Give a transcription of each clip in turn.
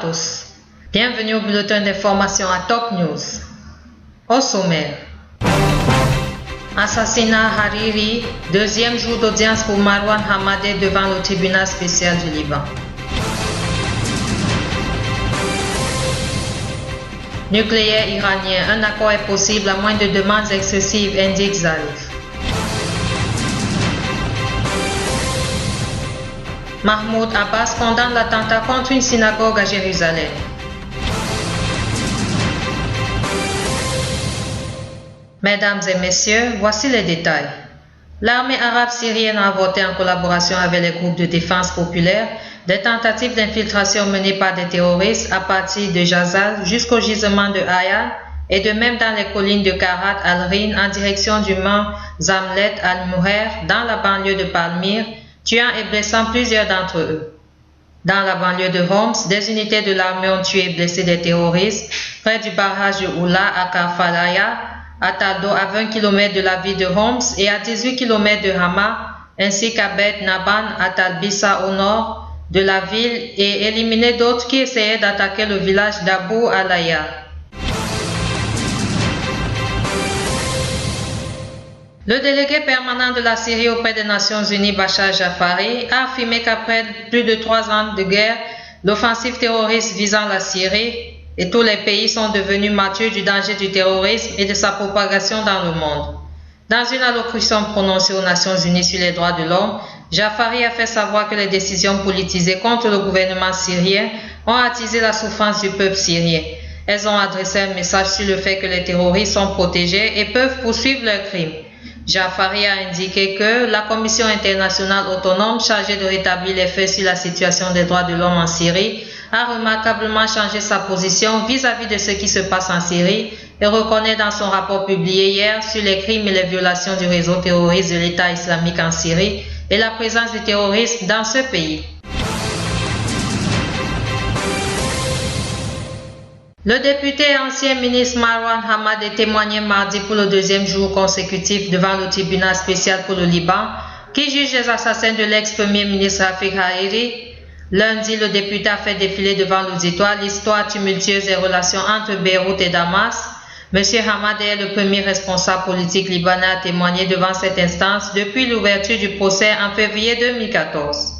tous. Bienvenue au bulletin d'information à Top News. Au sommaire. Assassinat Hariri, deuxième jour d'audience pour Marwan Hamadeh devant le tribunal spécial du Liban. Nucléaire iranien, un accord est possible à moins de demandes excessives, indique Zarif. Mahmoud Abbas condamne l'attentat contre une synagogue à Jérusalem. Mesdames et messieurs, voici les détails. L'armée arabe syrienne a avorté en collaboration avec les groupes de défense populaire des tentatives d'infiltration menées par des terroristes à partir de Jazal jusqu'au gisement de Hayal et de même dans les collines de Karat al-Rin en direction du mont Zamlet al-Muher dans la banlieue de Palmyre, tuant et blessant plusieurs d'entre eux. Dans la banlieue de Homs, des unités de l'armée ont tué et blessé des terroristes près du barrage de Oula à Karfalaya, à Taldo à 20 km de la ville de Homs et à 18 km de Hama, ainsi qu'à Bet Naban à Talbissa au nord de la ville et éliminer d'autres qui essayaient d'attaquer le village d'Abu Alaya. Le délégué permanent de la Syrie auprès des Nations Unies, Bachar Jafari, a affirmé qu'après plus de 3 ans de guerre, l'offensive terroriste visant la Syrie et tous les pays sont devenus martyrs du danger du terrorisme et de sa propagation dans le monde. Dans une allocution prononcée aux Nations Unies sur les droits de l'homme, Jafari a fait savoir que les décisions politisées contre le gouvernement syrien ont attisé la souffrance du peuple syrien. Elles ont adressé un message sur le fait que les terroristes sont protégés et peuvent poursuivre leurs crimes. Jafari a indiqué que la Commission internationale autonome chargée de rétablir les faits sur la situation des droits de l'homme en Syrie a remarquablement changé sa position vis-à-vis de ce qui se passe en Syrie et reconnaît dans son rapport publié hier sur les crimes et les violations du réseau terroriste de l'État islamique en Syrie et la présence du terrorisme dans ce pays. Le député et ancien ministre Marwan Hamadeh témoignait mardi pour le deuxième jour consécutif devant le tribunal spécial pour le Liban qui juge les assassins de l'ex-premier ministre Rafik Hariri. Lundi, le député a fait défiler devant l'auditoire l'histoire tumultueuse des relations entre Beyrouth et Damas. M. Hamadeh est le premier responsable politique libanais à témoigner devant cette instance depuis l'ouverture du procès en février 2014.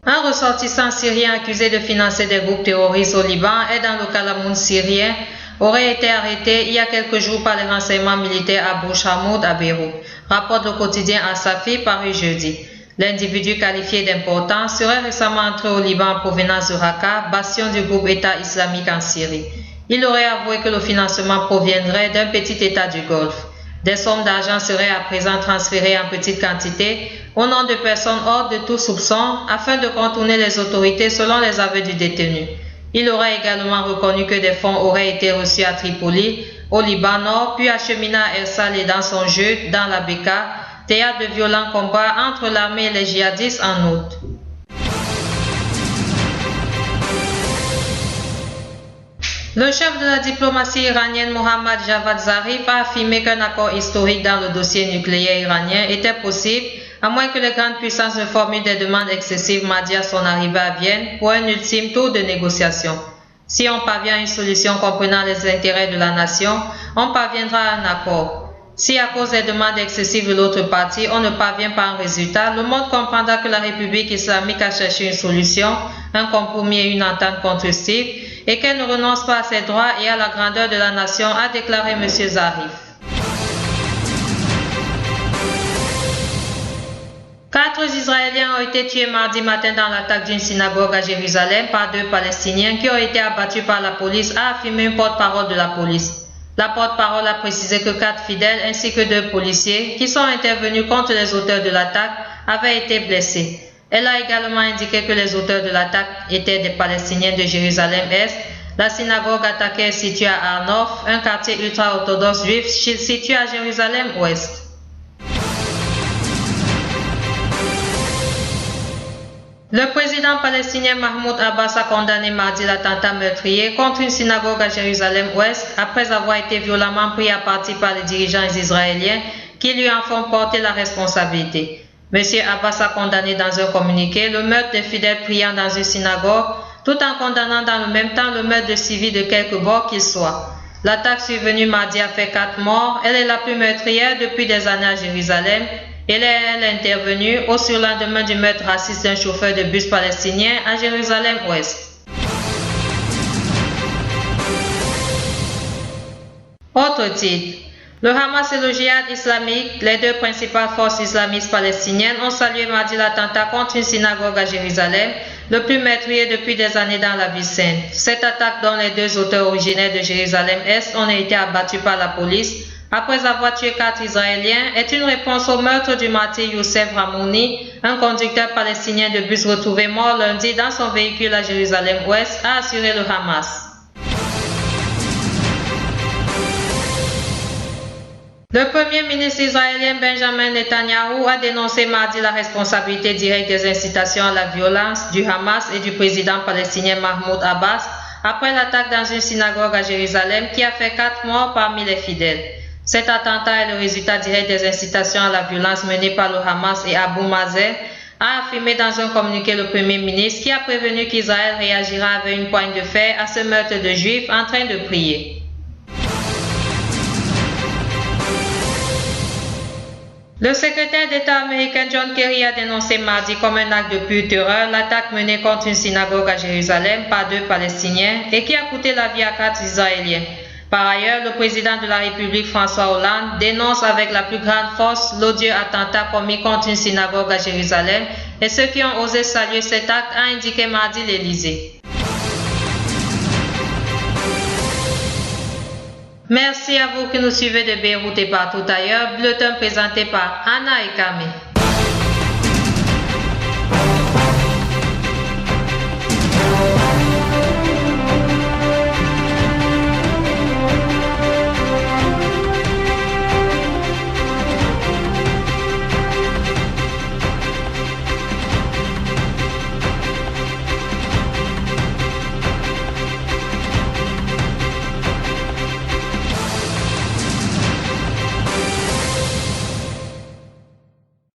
Un ressortissant syrien accusé de financer des groupes terroristes au Liban et dans le Kalamoun syrien aurait été arrêté il y a quelques jours par les renseignements militaires à Bouchamoud à Beyrouth, rapporte le quotidien Al-Safi paru jeudi. L'individu qualifié d'important serait récemment entré au Liban en provenance de Raqqa, bastion du groupe État islamique en Syrie. Il aurait avoué que le financement proviendrait d'un petit État du Golfe. Des sommes d'argent seraient à présent transférées en petite quantité au nom de personnes hors de tout soupçon afin de contourner les autorités selon les aveux du détenu. Il aurait également reconnu que des fonds auraient été reçus à Tripoli, au Liban Nord, puis acheminés à Ersal et dans son jeu, dans la Beka, théâtre de violents combats entre l'armée et les djihadistes en août. Le chef de la diplomatie iranienne Mohammad Javad Zarif a affirmé qu'un accord historique dans le dossier nucléaire iranien était possible à moins que les grandes puissances ne formulent des demandes excessives mardi à son arrivée à Vienne pour un ultime tour de négociation. Si on parvient à une solution comprenant les intérêts de la nation, on parviendra à un accord. Si à cause des demandes excessives de l'autre partie, on ne parvient pas à un résultat, le monde comprendra que la République islamique a cherché une solution, un compromis et une entente constructive, et qu'elle ne renonce pas à ses droits et à la grandeur de la nation, a déclaré M. Zarif. 4 Israéliens ont été tués mardi matin dans l'attaque d'une synagogue à Jérusalem par 2 Palestiniens qui ont été abattus par la police, a affirmé une porte-parole de la police. La porte-parole a précisé que 4 fidèles ainsi que 2 policiers qui sont intervenus contre les auteurs de l'attaque avaient été blessés. Elle a également indiqué que les auteurs de l'attaque étaient des Palestiniens de Jérusalem-Est. La synagogue attaquée est située à Arnof, un quartier ultra-orthodoxe juif situé à Jérusalem-Ouest. Le président palestinien Mahmoud Abbas a condamné mardi l'attentat meurtrier contre une synagogue à Jérusalem-Ouest après avoir été violemment pris à partie par les dirigeants israéliens qui lui en font porter la responsabilité. M. Abbas a condamné dans un communiqué le meurtre des fidèles priant dans une synagogue, tout en condamnant dans le même temps le meurtre de civils de quelque bord qu'il soit. L'attaque survenue mardi a fait 4 morts. Elle est la plus meurtrière depuis des années à Jérusalem. Elle est intervenue au surlendemain du meurtre raciste d'un chauffeur de bus palestinien à Jérusalem-Ouest. Autre titre. Le Hamas et le Djihad islamique, les deux principales forces islamistes palestiniennes, ont salué mardi l'attentat contre une synagogue à Jérusalem, le plus meurtrier depuis des années dans la ville sainte. Cette attaque, dont les deux auteurs originaires de Jérusalem-Est ont été abattus par la police après avoir tué 4 Israéliens, est une réponse au meurtre du martyr Youssef Ramouni, un conducteur palestinien de bus retrouvé mort lundi dans son véhicule à Jérusalem-Ouest, a assuré le Hamas. Le premier ministre israélien Benjamin Netanyahou a dénoncé mardi la responsabilité directe des incitations à la violence du Hamas et du président palestinien Mahmoud Abbas après l'attaque dans une synagogue à Jérusalem qui a fait 4 morts parmi les fidèles. Cet attentat est le résultat direct des incitations à la violence menées par le Hamas et Abu Mazen, a affirmé dans un communiqué le premier ministre qui a prévenu qu'Israël réagira avec une poigne de fer à ce meurtre de juifs en train de prier. Le secrétaire d'État américain John Kerry a dénoncé mardi comme un acte de pure terreur l'attaque menée contre une synagogue à Jérusalem par 2 Palestiniens et qui a coûté la vie à 4 Israéliens. Par ailleurs, le président de la République François Hollande dénonce avec la plus grande force l'odieux attentat commis contre une synagogue à Jérusalem et ceux qui ont osé saluer cet acte, a indiqué mardi l'Élysée. Merci à vous qui nous suivez de Beyrouth et partout ailleurs. Bulletin présenté par Anna et Camille.